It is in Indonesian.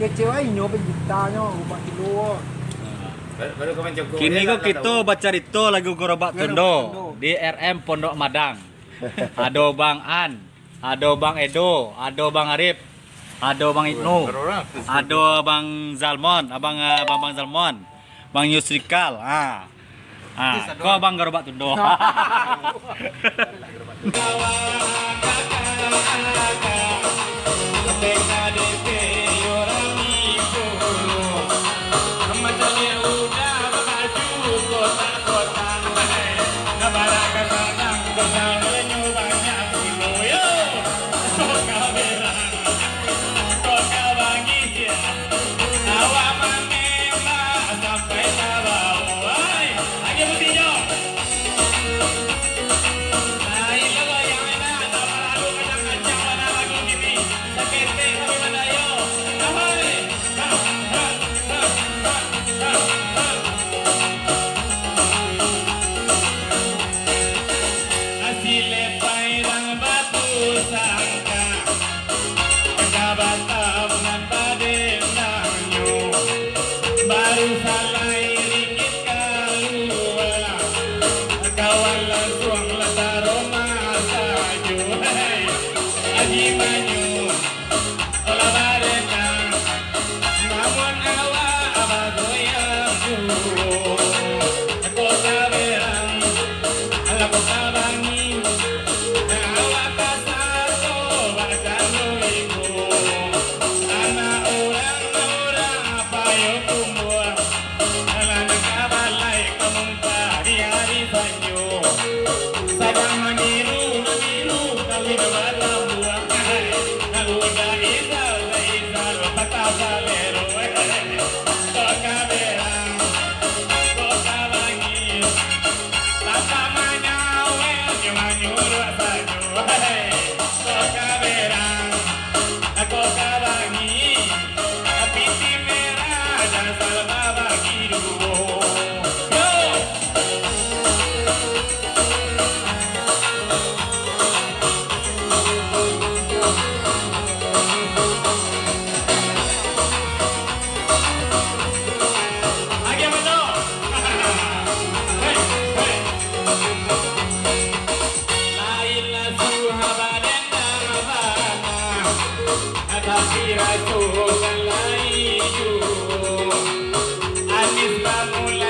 kecewa inyo penjutannya umat dulu. Baru kau mencoba. Kini kok kita baca itu lagu Gerobak Tundo di RM Pondok Madang. Ada Bang An, ada Bang Edo, ada Bang Arif, ada Bang Ibnu, ada Bang Zalmon, Bang Zalmon, Bang Yusrikal. Kok Bang Gerobak Tundo. Anis bangun